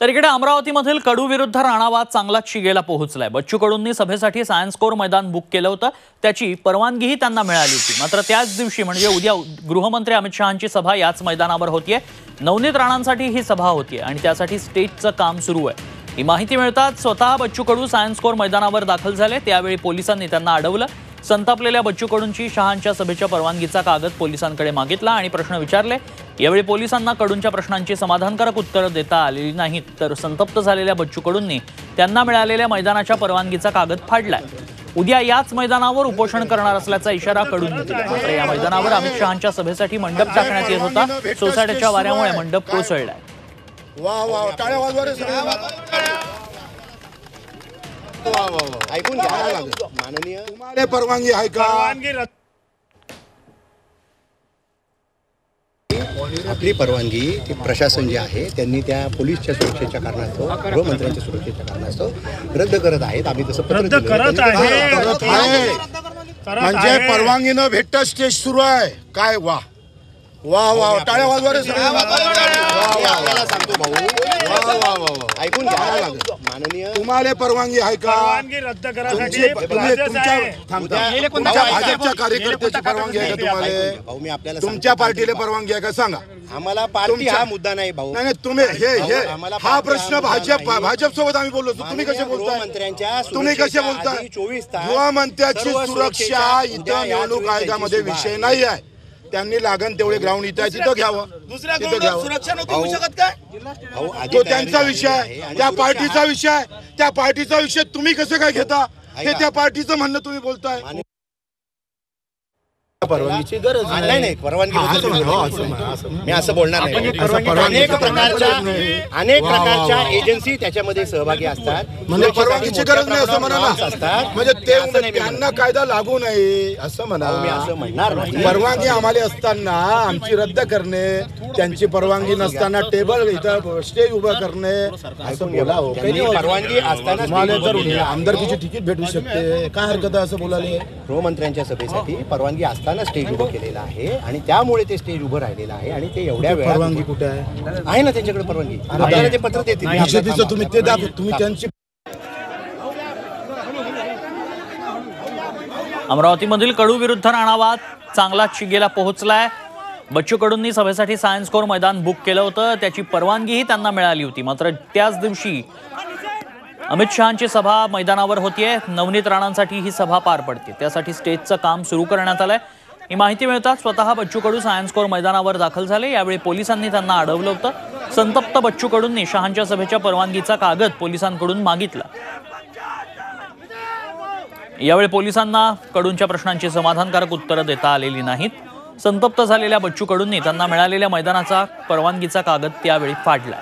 तर इकडे अमरावतीमधील कडू विरुद्ध राणा वाद चांगलाच शिगेला पोहोचलाय। बच्चू कडूंनी सभेसाठी सायन्स कोर मैदान बुक केलं होतं, त्याची परवानगीही त्यांना मिळाली होती। मात्र त्याच दिवशी म्हणजे उद्या गृहमंत्री अमित शहांची सभा याच मैदानावर होतीये। नवनीत राणांसाठी ही सभा होतीये आणि त्यासाठी स्टेजचं काम सुरू आहे। ही माहिती मिळताच स्वतः बच्चू कडू सायन्स कोर मैदानावर दाखल झाले। त्यावेळी पोलिसांनी त्यांना अडवलं। संतापलेल्या बच्चू कडूंची शहांच्या सभेच्या परवानगीचा कागद पोलिसांकडे मागितला आणि प्रश्न विचारले। यावेळी पोलिसांना कडूंच्या प्रश्नांची समाधानकारक उत्तरं देता आलेली नाहीत, तर संतप्त झालेल्या बच्चू कडूंनी त्यांना मिळालेल्या मैदानाच्या परवानगीचा कागद फाडलाय। उद्या याच मैदानावर उपोषण करणार असल्याचा इशारा कडूंनी दिला। मात्र या मैदानावर अमित शहांच्या सभेसाठी मंडप टाकण्यात येत होता। सोसायटीच्या वाऱ्यामुळे मंडप कोसळलाय। वाह वाह, टाळ्या वाजवा रे सगळे। ऐकून घ्या माननीय, तुम्हाला परवानगी आहे का? आपली परवानगी ती प्रशासन जे आहे त्यांनी त्या पोलीसच्या सुरक्षेच्या कारणास्तव, गृहमंत्र्यांच्या सुरक्षेच्या कारणास्तव रद्द करत आहेत। आम्ही तसं पत्र करत आहे, म्हणजे परवानगी न भेटता स्टेज सुरू आहे काय? वाह वाह वाह, टाळ्या वाजवा रे सगळे। आपल्याला सांगतो भाऊ, वाह वाह वाह, ऐकून घ्या माननीय, तुम्हाला परवानगी आहे का? परवानगी रद्द करायसाठी तुमच्या भाजपच्या कार्यकर्त्याची परवानगी आहे का तुम्हाला? भाऊ मी आपल्याला तुमच्या पार्टीला परवानगी आहे का सांगा? आम्हाला पार्टी हा मुद्दा नाही भाऊ। नाही तुम्ही हे हा प्रश्न भाजप सोबत आम्ही बोललो, तुम्ही कसे बोलताय? मंत्र्यांच्या तुम्ही कसे बोलताय? 24 तास गृहमंत्र्याची सुरक्षा इथं निवडणूक आयोगामध्ये विषय नाही आहे। त्यांनी लागण तेवढे ग्राउंड इथं आहे तिथं घ्यावं, तिथं घ्यावं। सुरक्षा नव्हती होऊ शकत काय? तो त्यांचा विषय, त्या पार्टीचा विषय, त्या पार्टीचा विषय तुम्ही कसं काय घेता? हे त्या पार्टीचं म्हणणं तुम्ही बोलताय। परवानगीची गरज नाही, परवानगी मी असं बोलणार नाही। अनेक प्रकारच्या एजन्सी त्याच्यामध्ये सहभागी असतात, म्हणजे परवानगीची गरज नाही असं म्हणा असतात, म्हणजे ते त्यांना कायदा लागू नये असं म्हणा। मी असं म्हणणार नाही। परवानगी आम्हाला असताना आमची रद्द करणे, त्यांची परवानगी नसताना टेबल इथं स्टेज उभं करणे असं बोला। परवानगी असताना आमदारकीची तिकीट भेटू शकते, काय हरकत आहे असं बोलायला? गृहमंत्र्यांच्या सभेसाठी परवानगी असताना स्टेज उभं केलेलं आहे आणि त्यामुळे ते स्टेज उभं राहिलेलं आहे आणि ते एवढ्या वेळात परवानगी कुठे आहे ना त्यांच्याकडे परवानगी? आपल्याला ते पत्र देतील, तुम्ही ते दाखव, तुम्ही त्यांची। अमरावतीमधील कडू विरुद्ध राणा वाद चांगलाच शिगेला पोहोचलाय। बच्चू कडूंनी सभेसाठी सायन्स कोर मैदान बुक केलं होतं, त्याची परवानगीही त्यांना मिळाली होती। मात्र त्याच दिवशी अमित शहांची सभा मैदानावर होतीये। नवनीत राणांसाठी ही सभा पार पडते, त्यासाठी स्टेजचं काम सुरू करण्यात आलंय। ही माहिती मिळताच स्वतः बच्चू कडू सायन्स कोर मैदानावर दाखल झाले। यावेळी पोलिसांनी त्यांना अडवलं होतं। संतप्त बच्चू कडूंनी शहांच्या सभेच्या परवानगीचा कागद पोलिसांकडून मागितला। यावेळी पोलिसांना कडूंच्या प्रश्नांची समाधानकारक उत्तरं देता आलेली नाहीत। संतप्त झालेल्या बच्चू कडूंनी त्यांना मिळालेल्या मैदानाचा परवानगीचा कागद त्यावेळी फाडला।